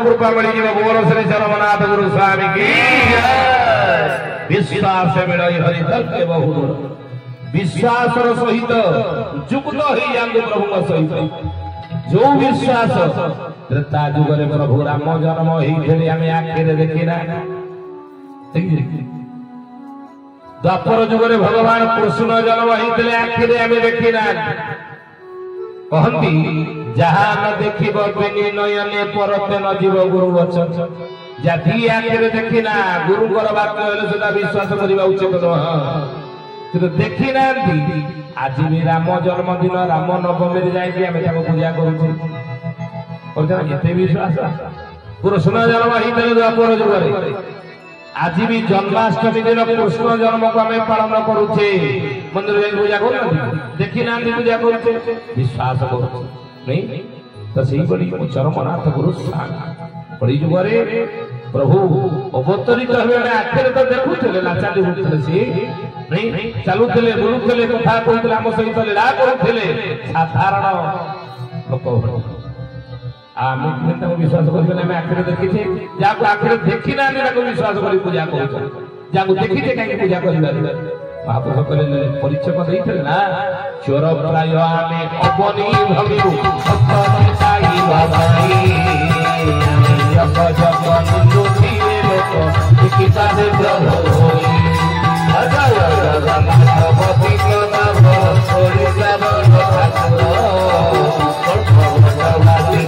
कृपा मिल बोल श्री चरमनाथ गुरु स्वामी की विश्वास मिल हरि तत्व बहु विश्वास सहित जुक्त हो जाते प्रभु सहित जो विश्वास त्रेता जुगरे प्रभु राम जन्म होते आम आखिरे देखिना द्वापर जुगरे भगवान कृष्ण जन्म होते आखिरे आम देखिना कहती जहा न देखिब बेनी नयने परते न जीव गुरु वचन जदि आखिरे देखिना गुरु वाक्य हेले सेटा विश्वास करबा उचित नह किंतु देखि ना आज भी राम जन्मदिन राम नवमी जाए आम पूजा करते विश्वास कृष्ण जन्म होते द्वापर जुगरे आज भी जन्माष्टमी दिन कृष्ण जन्म को आम पालन करुचे मंदिर जाए पूजा कर देखी ना पूजा करते विश्वास कर तो सही बड़ी चरमनाथ गुरु बड़ी जुगरे प्रभु अवतरित हुए आखिर तो देखुले नाचाटी होते सी नहीं चलुले बुलुले कथा कहते आम सहित लीला करुले साधारण लोक आम विश्वास कर आखिरे देखीचे जहाँ आखिरे देखी ना विश्वास कर पूजा कर देखीचे कहीं पूजा कर महापुरुष कहले परिचय देते ना चोर प्राय आमे अबनी भगिबु सत्ताई बाबाई जप जप नुलुथि लोक किता दे प्रभु होई अजाय जगन्नाथ भक्ति नाम होई सब ठाकुर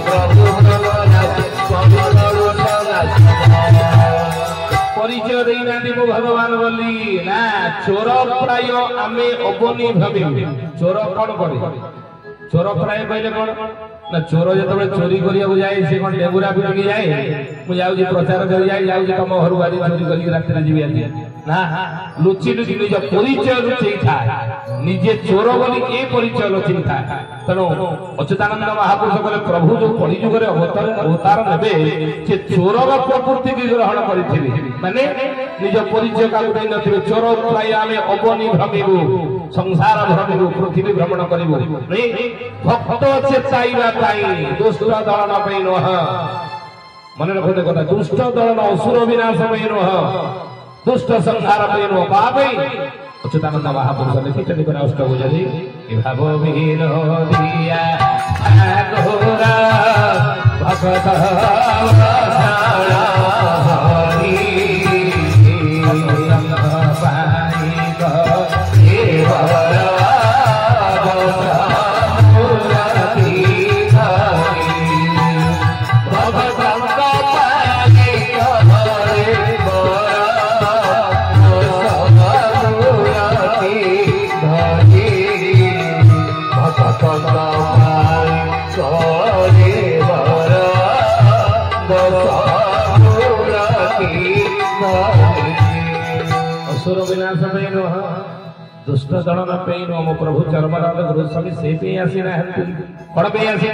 प्रभु परिचय देना भगवान बोली ना चोर प्राय आमे अबनी भावी चोर कौन करे चोर प्राय कहले कौन ना चोर जो चोरी करिया जाए से कौन डेगुरा पिटिक जाए मुझे प्रचार कर जाए तुम घर आज चोरी कर रात जी ना लुचि लुचि निज परिचय लुचि था निजे चोर बोली ए परिचय लुचि था तेणु अच्युतानंद महापुरुष कहले प्रभु जो कलिजुगे अवतार नेबे से चोर प्रकृति की ग्रहण करथिबे माने निज परिचय का उठाई नथिबे चोर प्राय आमे अबनी भ्रमिबु संसार भ्रमिबु पृथ्वी भ्रमण करिबु नहीं भक्त चेताइबा पाई दुष्ट दलन पई नह मन रखते कथा दुष्ट दलन असुर विनाश पई नह दुष्ट संहार पई नह पापई अच्युतानंद महापुरुष लिखिते निकट अष्टभुजरी भाव विहीन दिया घोरा भगत असुर विनाश दुष्ट दलन मो प्रभु चरमनाथ गुरु स्वामी से पे आसी ना कौन पे आसी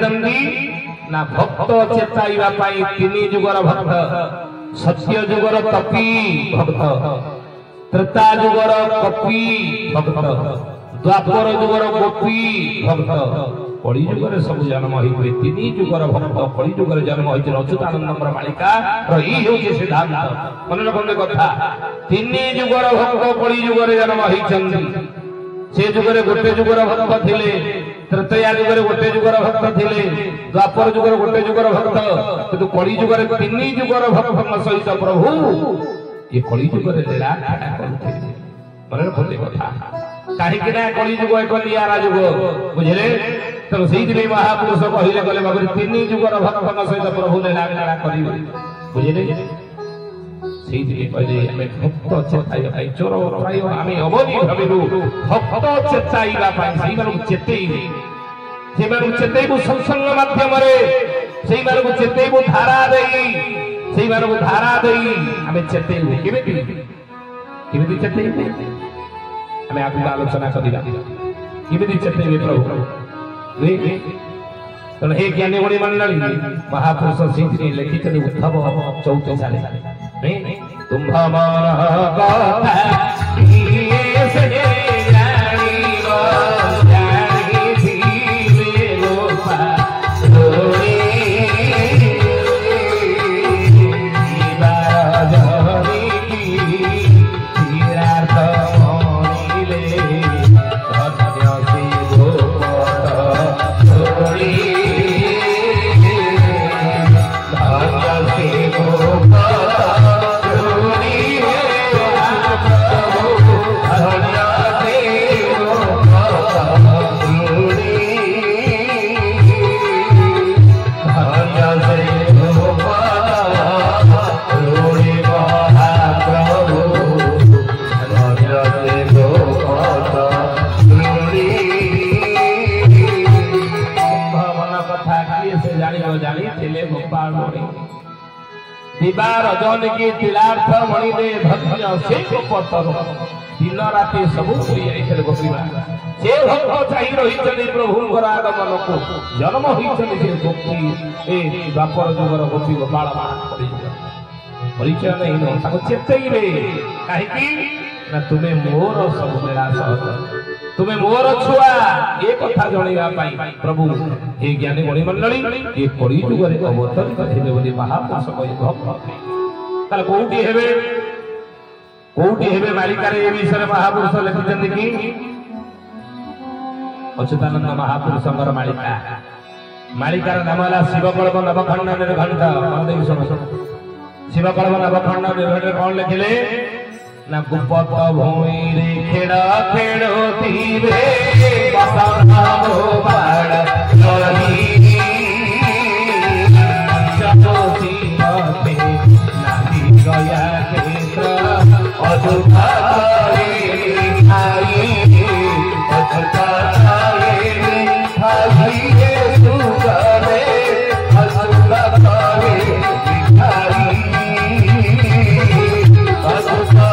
ना भक्त चेताइबा पाई तीन जुगर भक्त सत्य जुगर तपी भक्त त्रेता जुगर कपी भक्त द्वापर जुगर गोपी भक्त कली जुगर सब जन्म हुए तीन जुगर भक्त कली जुगर जन्म होती अच्युतानंद मालिका रही सिद्धांत मन रखते कथा तीन जुगर भक्त कली जुगर जन्म होती से जुगरे गोटे जुगर भक्त थिले तृतीया जुगरे गोटे जुगर भक्त थिले द्वापर जुगर गोटे जुगर भक्त किंतु कली जुगरे तीन जुगर भक्त सहित प्रभु ये कली जुगरे लीला मन रखते कथा कहीं कली जुग एक निरा जुग बुझे तेणु से महापुरुष कहले गले बाबू तीन जुगर भक्त सहित प्रभु लीला लीला करेंगे बुझे भक्त चेताई चोर प्राय आम अबनी भाविलु भक्त चेताइबा चेतैबु सत्संग माध्यम चेतैबु धारा देई आम चेतैबु केमिति चेतैबु आम आगु आलोचना करिबा केमिति चेतैबे प्रभु तेणु हे ज्ञानी गुणी मंडली महापुरुष से लिखित उद्धव चौथ साले तुम्हारा दिवार जन की तिलार्थ मणि दे धन्य से पतर दिन राति सबू गोपीबा से भक्त चाही रही प्रभुंर आगमन को जन्म होती से गोपी ए द्वापर जुगर गोपी गोपाल परिचय नहीं चेतईबे कहीं तुम्हें मोर सब मेरा सहज तुम्हें मोर छुआ ये कथा जनइबा प्रभु हे ज्ञानी मणि मंडली ये कड़ी जुगरे अवतरित हेबे बोली महापुरुष कहि भक्त ताले कोउटी हेबे मालिकारे ए विषय महापुरुष लिखिछन कि अच्युतानंद महापुरुषंकर मालिका मालिकार नाम है शिवकल्प नवखंड निर्घंट मन सुन शिवकल्प नवखंड निर्घंट कौन लिखिले ना गुप्पत भूमि रे खेड़ा खेड़ोती रे बसना बाड़ लही चकोसी मते नादी गया क्षेत्र अधुता रे आई अधुता रे आई रे सुगरे अधुता रे भिखारी अधुता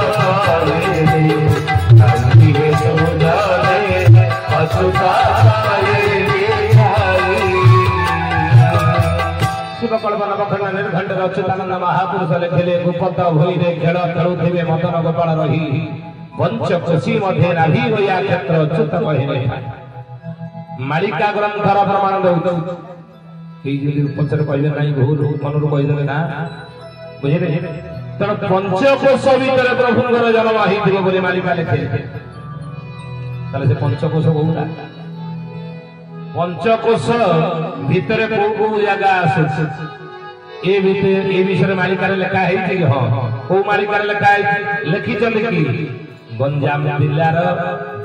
शिवकल्प नवखंड निर्घंट अच्युतानंद महापुरुष लिखिले गुप्पत भूमि रे खेल खेलुथिबे मदन गोपाल रही पंचकोशी मध्य नाभि होया क्षेत्र अच्युत कहिने मालिका ग्रंथर प्रमाण दउत एई जे पचर कहले नाही भूल मनरु कहले ना बुझिले तेणु पंचकोश भितर प्रभुंर जन्म होइथिबो बोली मालिका लिखे ताले से पंचकोश कोउला पंचकोश भितर को जगह आसे ए भितर ए विषय मालिकार लिखा है कि हां को मालिकार लिखा है लिखि चली कि गंजाम जिल्लार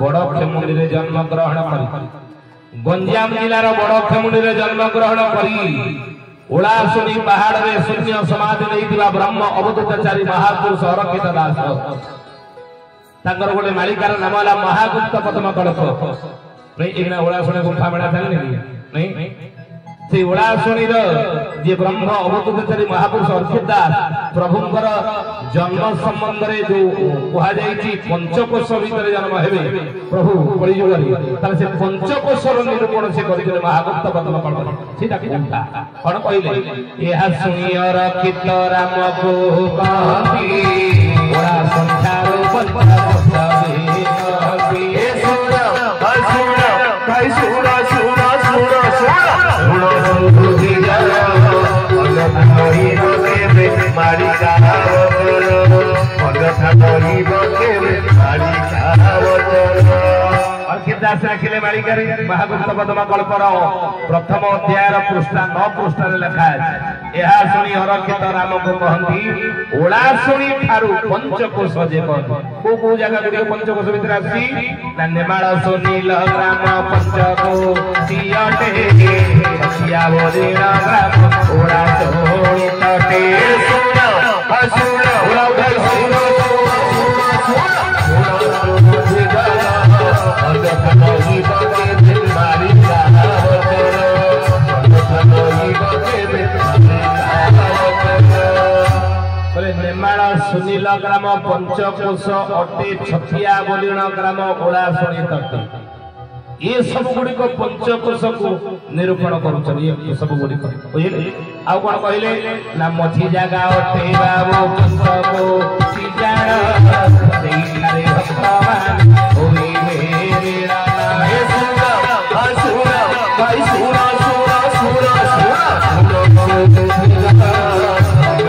बड़ खेमुंडी रे जन्म ग्रहण करी गंजाम जिल्लार बड़ खेमुंडी रे जन्म ग्रहण करी ओलासुनी पहाड़ रे शून्य समाधि नैतिबा ब्रह्म अवधूतचारी महापुरुष अरक्षित दास तांकर गोटे मालिकार नाम है महागुप्त पद्म कड़क नहीं इना ओलासुनी गुंफा मेला था नहीं से ओलासुनी जे ब्रह्म अवधूतचारी महापुरुष अरक्षित दास प्रभुंकर जन्म संबंध रे जो कहा जाईची पंचकोश भीतर जन्म हेबे प्रभु बड़ी जुगरी ताले से पंचकोश रो निरूपण से करिले महागुप्त पद्म कड़क सीधा गुंफा कोन कहले एहा सुनी अरक्षित राम को कहती ओला संसार पंचकोश कहती ए सुरा भाई सुरा सुरा सुरा सुरा बुद्धि जरा अगथाई बके मारी कावतरो अगथाई बके मारी कावतरो अर्किदास रखिले मालिकारे महागुप्त पद्म कल्पर प्रथम अध्यायर पृष्ठा 9 पृष्ठा रे लिखा है एहा सुनी अरक्षित राम को कहंती ओला सुनी थारु पंचकोश जे को जगह गुडी पंचकोश भीतर आसी ना नेमाळ सुनील ग्राम पंचकोशी अटे सखिया बोलेना ग्राम ओला सोनी तटे सुना असुरा ओला उधर सुनो अगथाई बके मारी कावतरो अगथाई बके बोले नेमाळ सुनील ग्राम पंचकोश अटे छतिया बोलीण ग्राम ओलासुनी तट ये सब गुडी को पंचकोश को निरूपण करूछन ये सब गुडी को बुझिले आ कोन कहले ना मथि जागा अटे बाबू पंचकोशी जान सेई रे भगवान होई मेरा हे सुरा असुरा भाई सुरा सुरा सुरा सुरा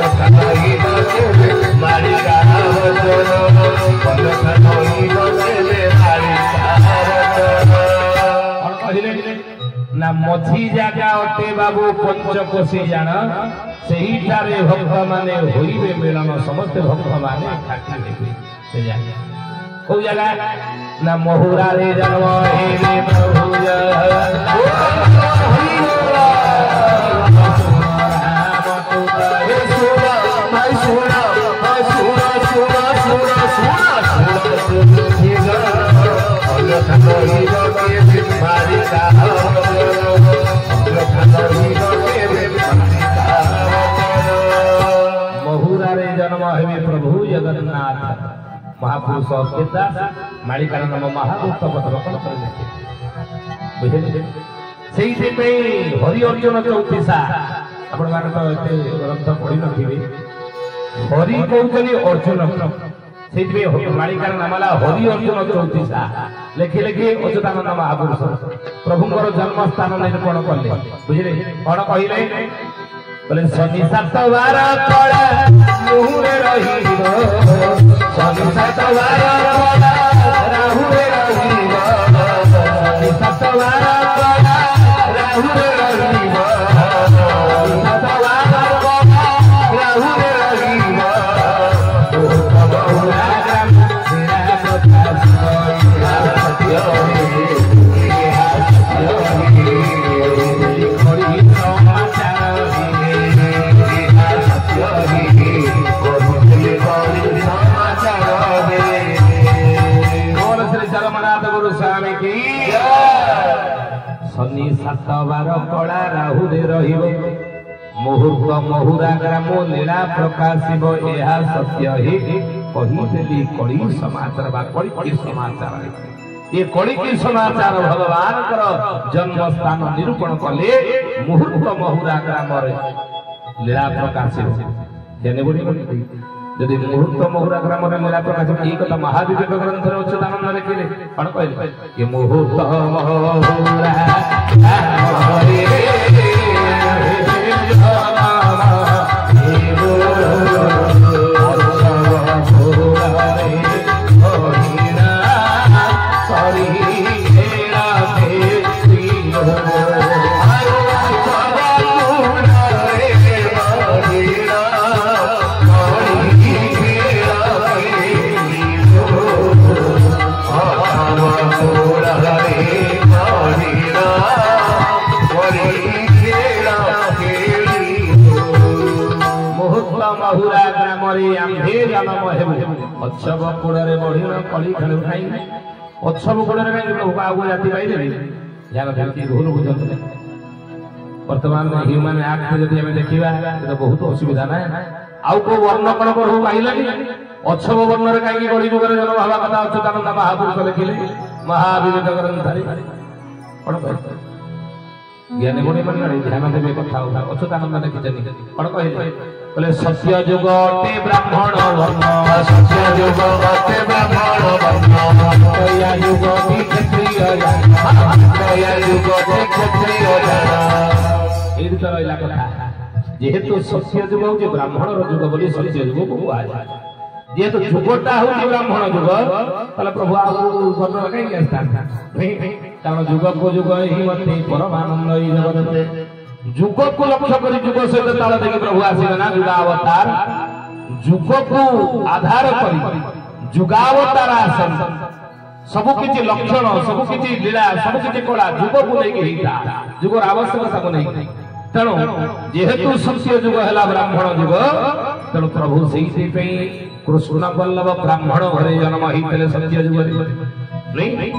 अगथाई बके मारी कावतरो अगथाई बके मारी कावतरो ना मझी जागा अटे बाबू पंचकोशी जान सेहीठारे भक्त माने होइबे मिलन समस्त भक्त माने एकाठी हेबे से जाय को जगह ना महुरा रे जन्म हे प्रभु महुरा रे जन्म हे प्रभु जगन्नाथ महापुरुष अवस्थिता मालिका नाम महाभक्त पत्रकन करले बुझे सेही हरि अर्जुन चौतीसा आपण मान तो एते ग्रंथ पढ़ी नथिबे हरि कहउतली अर्जुन सेही मालिका नामला हरि अर्जुन चौतीसा लेखि लेखि अच्युतानंद महापुरुष प्रभुଙ୍କର जन्म स्थान निरूपण कले बुझिले कोन कहिले बोले शनि सात बार कड़ा मुहरे रहिबो शनि सात बार कड़ा राहुरे रहिबो शनि सात बार कड़ा राहुरे रहिबो शनि सात बार कड़ा राहुरे रहिबो ओ बहुरा ग्राम तेरा प्रकाश शनि सात बार कड़ा राहुरे रहिबो मुहूर्त महुरा ग्राम लीला प्रकाशिब यह सत्य ही कहीदेली कड़ी समाचार बा कड़ी समाचार ये कड़ी की समाचार भगवान जन्म स्थान निरूपण कले मुहूर्त महुरा ग्राम लीला प्रकाशिब यदि मुहूर्त महुरा ग्राम लीला प्रकाशिब ये कथा महाविवेक ग्रंथ अच्युतानंद लिखिले कौन कहले ये मुहूर्त महुरा उत्सव कूड़े बढ़िन कली खेलु खाई उत्सव कूड़े आगु जाति पाइले भूल बुझे वर्तमान ह्यूमन एक्ट जदि आम देखा तो बहुत असुविधा ना आउ को वर्ण कण प्रभु पाइलानी उत्सव वर्ण कहीं गली जुगर जन भावा कथा अच्युतानंद महापुरुष लिखिले महाविवेक ग्रंथ कौन ज्ञानी गुणी मन ध्यान देवे कथा अच्युतानंद लिखिछन कौन कहले बोले सत्य युग अटे ब्राह्मण वर्ण सत्य युग अटे ब्राह्मण वर्ण कया युग की क्षत्रिय कया युग की क्षत्रिय एई तो रहिला कथा जेहेतु सत्य युग जे ब्राह्मण रो युग बोली सत्य युग को आजा जेहेतु युगटा हो ब्राह्मण युग तले प्रभु आगु वर्ण कहीं स्थान कारण युग को युग ही मते परमानंद ई जगते जुग को लक्ष्य कर जुग सहित ताल देखि प्रभु आसीले ना जुगावतार जुग को आधार करी जुगावतार आसन सब किछि लक्षण सब किछि लीला सब किछि कला जुग को लेके हिता जुगर आवश्यकता को नहीं तेणु जेहेतु सत्य जुग हला ब्राह्मण जुग तेणु प्रभु सेहि पे कृष्ण वल्लभ ब्राह्मण घरे जन्म हितले सत्य जुग नहीं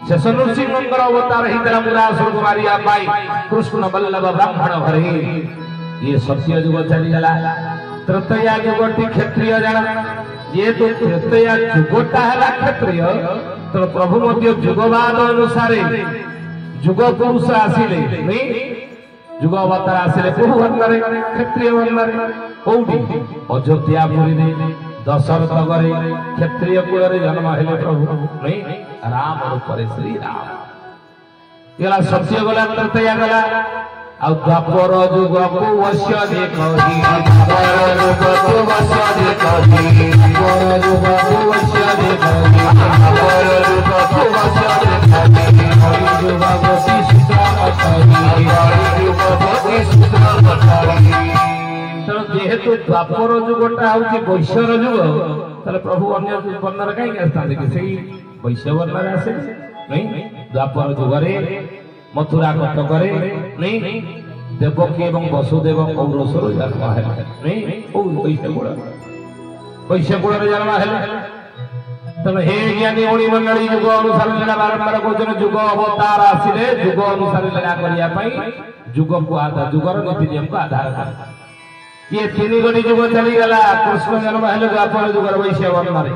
शेष नृसिंह अवतार हितला मुरासुर मारिया पाई कृष्ण वल्लभ ब्राह्मण घरे ये सत्य युग चली गला तृतीया युगटी क्षत्रिय जाना ये तो तृतीया युगटा है क्षत्रिय तो प्रभु मध्य युगवाद अनुसार युग पुरुष आसिले नहीं युग अवतार आसिले प्रभु वर्ण क्षत्रिय वर्ण कोठी अयोध्यापुरी दशरथ गरे क्षत्रिय कुल जन्म हेले प्रभु नहीं राम रूप श्री राम गला सत्य गला तृतीया गला आ द्वापर युग को वश्य देखहि द्वापर युग को वश्य देखहि द्वापर युग को वश्य देखहि द्वापर युग को वश्य देखहि कलि युग को सूत्र अटहि कलि युग को सूत्र अटहि ଯେହେତु ଦ୍ୱାପର ଯୁଗଟା ହଉଛି ବୈଶ୍ୟର ଯୁଗ ତାହେଲେ ପ୍ରଭୁ ଅନ୍ୟ ବର୍ଣ୍ଣରେ କାହିଁକି ଆସିଥାନ୍ତି କି ସେଇ ବୈଶ୍ୟ ବର୍ଣ୍ଣରେ ଆସେ ନାଇଁ ଦ୍ୱାପର ଯୁଗରେ ମଥୁରା କଟକରେ ନାଇଁ ଦେବକୀ ଏବଂ ବସୁଦେବ କୌରସରୁ ଜନ୍ମ ହେଲେ ନାଇଁ ବୈଶ୍ୟ କୂଳରେ ଜନ୍ମ ହେଲେ ତେଣୁ ହେ ଜ୍ଞାନୀ ଓଳି ମଣ୍ଡଳୀ ଯୁଗ ଅନୁସାରେ ଲୀଳା ବାରମ୍ବାର କହୁଛନ୍ତି ଯୁଗ ଅବତାର ଆସିଲେ ଯୁଗ ଅନୁସାରେ ଲୀଳା କରିବା ପାଇଁ ଯୁଗକୁ ଆଧାର ଯୁଗର ନୀତି ନିୟମକୁ ଆଧାର କରେ ये 3 गोटी जुग चली गला कृष्ण जन्म हेले द्वापर जुगर वैश्य वर्णरे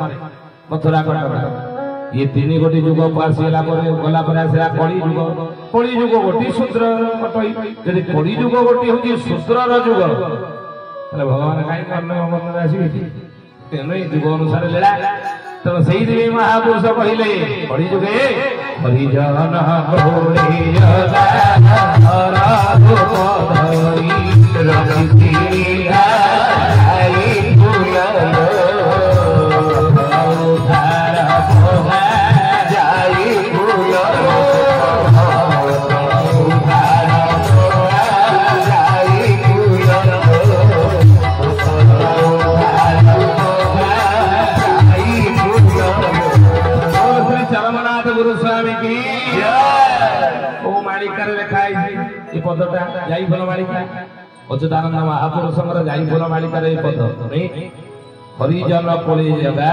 मथुरा कटक ये 3 गोटी जुग पास गेला पर गला पर आसला कली जुग गोटी शूद्र कटई यदि कली जुग गोटी होची शूद्रर जुग तले भगवान काई अन्य वर्णरे आसी तेने जुग अनुसार लेला तो सही देवी महापुरुष कहिले कली जुगे हरिजन कोरी जला हरा धरी रखती पदटा जाई फल मालिका अच्युतानंद महापुरुषर जाई फल मालिकार पद हरिजन कोले जगा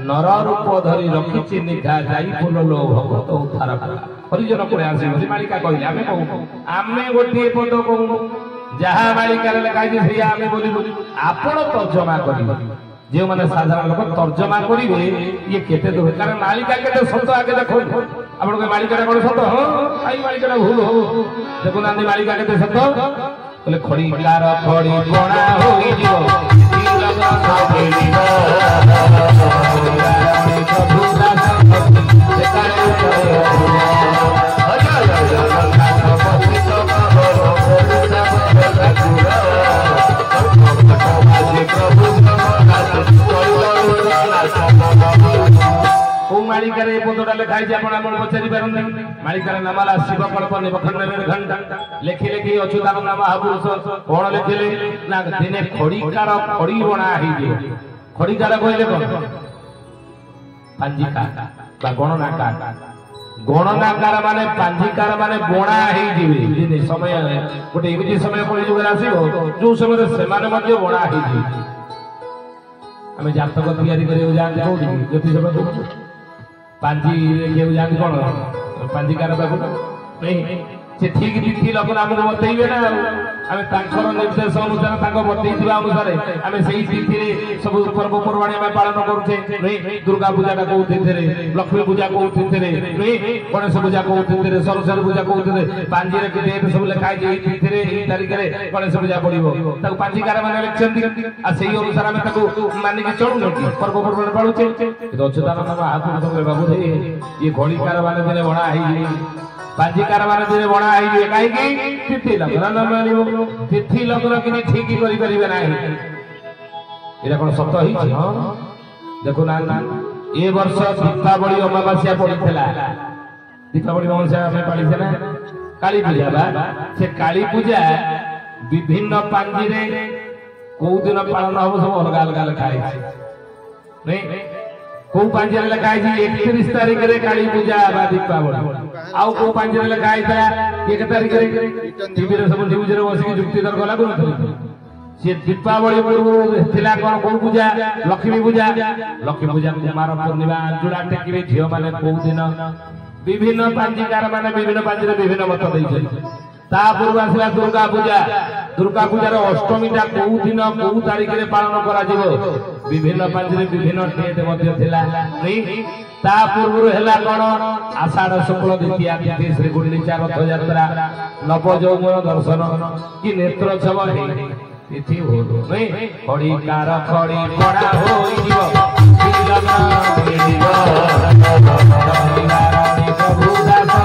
नर रूप धरी रखी निघा जाई फुल लो भगत उद्धार हरिजन कोले आसी मालिका कहले आमे कहू आमे गोटे पद कहू जहा मालिकार लिखाई से आमे बोलिबु आपण तर्जमा करिबु जे माने साधारण लोक तर्जमा करिवे ये केते दूर कारण मालिका केते सत आगे देखो आपण के मालिका कोन सत हो आई मालिका भूल हो देखो नांदी मालिका केते सत बोले खड़ी कार खड़ी कोणा होई जिवो ई लगा खाबेली मालिकार पदटा लिखाई पचारि पार मालिकार नामाला शिव कल्प घंटा लेखि लेखि अच्युतानंद महापुरुष कौन लिखिले ना दिने खड़ीकार खड़ी बणा खड़ीकार कहले पांजिका गणनाकार माने पांजिकार माने बणा दिने समय गोटे एमती समय कलिजुग आसो जो समय से बणा आम जातक तैयारी जाते ज्योतिष पांजी देखिए जाते कौन पांजिकार नहीं से ठीक तिथि लग्न आमको बतैबे ना आम निर्देश अनुसार बतई अनुसार आम से तिथि सब पर्वपर्वाणी पालन करुचे दुर्गा पूजा कौ तिथि लक्ष्मी पूजा कौ तिथि गणेश पूजा कौ तिथि सरस्वती पूजा कौ तिथि पांजी डेट सब लिखाई तिथि तारीख में गणेश पूजा पड़ो पांजिकार मैंने लिखते से अनुसार आम मानिक चलुन पर्वपर्वाणी पालुचे अच्युतानंद महापुरुष बाबू ये घड़ीकार मान दिने बणा पांजिकार मान दिन बणा कहीं तिथि लग्न न मिल तिथि लग्न कि ठीक करें ना यहाँ कौन सत देखो ना ए वर्ष दीपावली अमावास्या पड़ा दीपावली अमावास्या पाली ना काली पूजा से काली पूजा विभिन्न पांजी कौ दिन पालन हम सब अलग अलग लिखाई कौ पांजी लिखाई 31 तारीख में काली पूजा दीपावली आउ को पांजरे लिखाई था 1 तारीख रे टीवी रे सब न्यूज रे बसिक जुक्ति तर्क लागु से दीपावली पूर्व थिला कोन को पूजा लक्ष्मी पूजा कुमार पूर्णिमा जुड़ा टेकी झियो माने को दिन विभिन्न पांजिकार माने विभिन्न पांजरे विभिन्न मत दै ता पूर्व आसला दुर्गा पूजा रो अष्टमी ता को दिन को तारीख रे पालन करा जिवो विभिन्न पांजरे विभिन्न डेट मध्ये थिला नहीं ता पूर्व हेला कोन आषाढ़ शुक्ल द्वितीया तिथि श्री गुंडीचा रथ यात्रा नव यौवन दर्शन कि नेत्रोत्सव तिथि हो नहीं खड़ी कार खड़ी बड़ा होई जीव प्रभु दास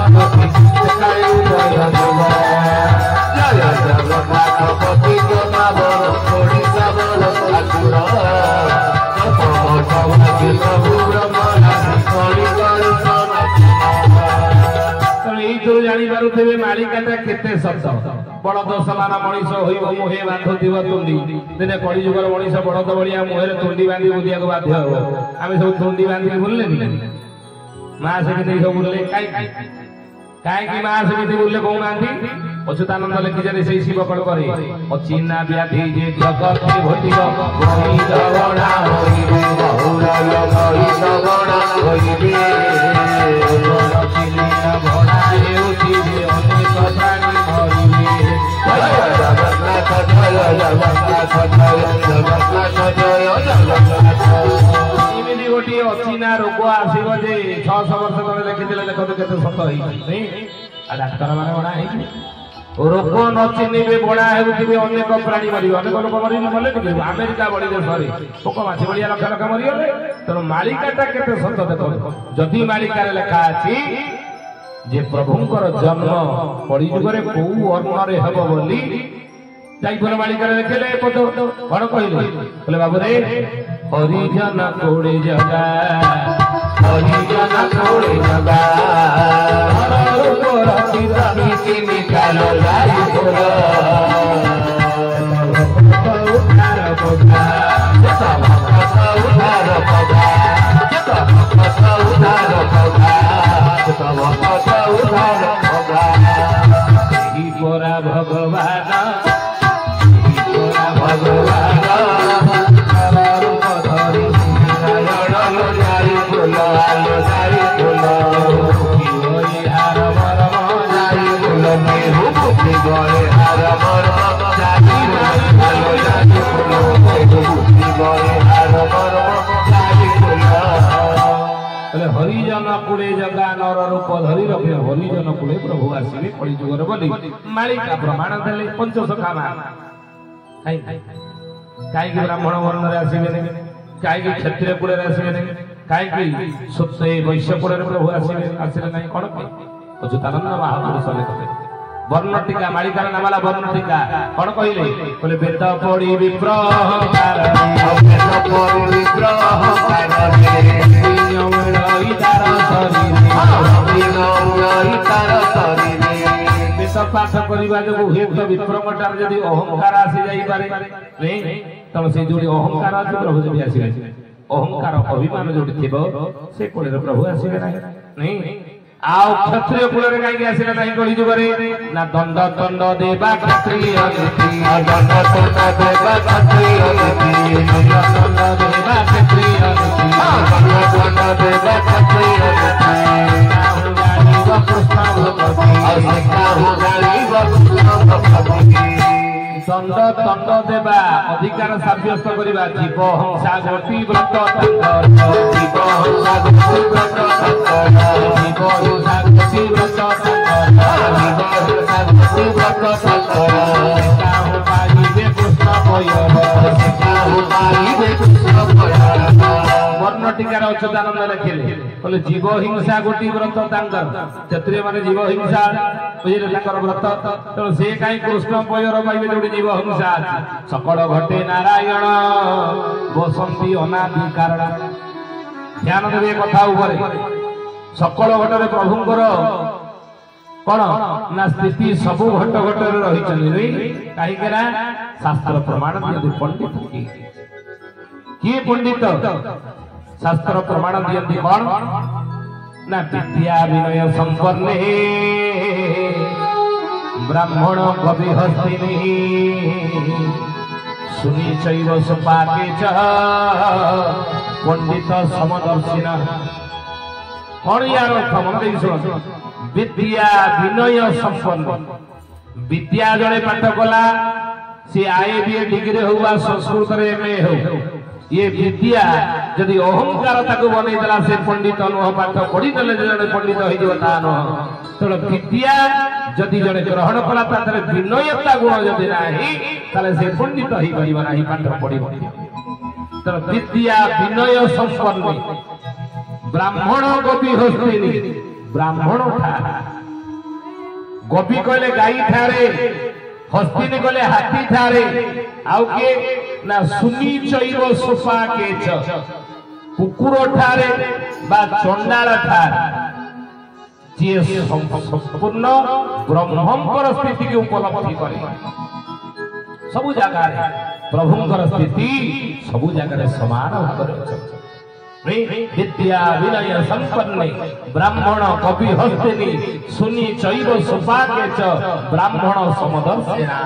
जानी पार बुझुवे मालिकाटा केते शब्द बड़द समान मनीष होइबो मुहे बांधुथिबो तुंडी दिने कଳି जुगर मनीष बड़द बलिया मुहे तुंडी बांधी बुझिया को बाध्य हो आमे सब तुंडी बांधी बुलले मां से नहीं सब बुलले काई की मां से नहीं बुलले को नांदी अच्युतानंद लिखिछे सेई शिव कण करे अचिना व्याधि जे जगत घटिबो होई दवणा होइबे बहुला लगई दवणा होइबे अचिना भणा हेउथिबे अनेक प्राणी मरिबे जगन्नाथ जय जगन्नाथ जय इमिदी गोटी अचिना रोग आसीबो जे 600 वर्ष तले लिखिथिले देखो केते सत होई नै आ डाक्टर माने बणा हेई रोग न चिन्हिबे बड़ा हेउथिबे अनेक प्राणी मरिबे अनेक लोक मरिबे मले कि अमेरिका बड़ी देशरे पोक माछी बलिया लक्ष लक्ष मरिबे तेणु मालिकाटा केते सत देखो जदि मालिकार लेखा अछि जे प्रभुंकर जन्म पड़ी जुगरे को वर्णरे हेबो बोली टाइपर मालिकार लेखेले पद कोन कहिले बोले बाबू रे हरिजन कोड़े जगा हरिजन कोड़े जगा ऊपर चिरानी की निकालो लाई बोला उधार बोला जता उधार बोला जता उधार बोला जता उधार बोला ही पोरा भगवान हरिजन कूड़े जगा नर रूप धरी रखे हरिजन कूड़े प्रभु आसवे कଳି जुगर बोली मालिका प्रमाण देले पंचसखा कहीं ब्राह्मण वर्ण आसवे कहीं क्षत्रिय कूड़े आसवे कहीं शुद्ध वैश्य कूड़े प्रभु आसवे आसले ना कौन अच्युतानंद महापुरुष लिखते वर्ण टीका मालिकार नामाला वर्ण टीका कौन कहले बोले वेद पढ़ी विप्रहकार पाठ करवा जो हेतु विप्रमटार यदि अहंकार आसी जाई पारे नहीं तब से जोड़ी अहंकार अछि प्रभु जब आसीबे अहंकार अभिमान जोड़ी थिबो से कोले प्रभु आसीबे नहीं आउ क्षत्रिय कुलरे काई आसीला नाही कहि जुगरे ना दंड दंड देबा क्षत्रिय नीति दंड दंड देबा क्षत्रिय नीति दंड देबा क्षत्रिय नीति दंड देबा क्षत्रिय नीति कृष्ण भगवती असिका हो गाली भक्ति दंड दंड देबा अधिकार साब्यस्त करिबा जीव हंसा गति व्रत तंकर जीव हंसा गति व्रत तंकर जीव हंसा गति व्रत तंकर जीव हंसा गति व्रत तंकर काहु पाइबे कृष्ण भय काहु पाइबे कृष्ण भय वर्ण टीकार अच्युतानंद लिखिले बोले जीव हिंसा गोटी व्रत तांकर क्षत्रिय माने जीव हिंसा बुझिले तांकर व्रत तो से काई कृष्ण पयर पाइबे जोडी जीव हिंसा सकल घटे नारायण बसंती अनादि कारण ध्यान देबे कथा ऊपर सकल घटरे प्रभुंकर कोन ना स्थिति सबु घट घटरे रही चली काई केना शास्त्र प्रमाण दियति पंडित की पंडित शास्त्र प्रमाण दियति कोन ना विद्या विनय संपन्ने ब्राह्मण कवि हस्तिनी सुनी चैव सुपाके च पंडित समदर्शिन कोन यार मन देई सुन विद्या विनय संपन्न विद्या जड़े पाठ कला से आईबीए डिग्री होवा संस्कृत रे एमए हो ये विद्या यदि अहंकार ताको बनै देला से पंडित नुह पाठ पढ़ी देले जने पंडित होई जता न तो विद्या यदि जने ग्रहण कला तारे विनयता गुण यदि नाही ताले से पंडित होई परिबा नाही पाठ पढ़िबो तो विद्या विनय संपन्न ब्राह्मण कवि हस्तिनी ब्राह्मण था गोपी कहले गाई ठारे हस्तिनी कहले हाथी ठारे आउ के ना सुनी चैव सुपा के कुकुर ठारे बा चंडाल ठार जी संपूर्ण ब्रह्मंकर स्थिति की उपलब्धि करे सब जगह प्रभुंकर स्थिति सब जगह समान विद्या विनय संपन्ने ब्राह्मण कवि हस्तिनी सुनी चैव सुपाके च ब्राह्मण समदर्शिना।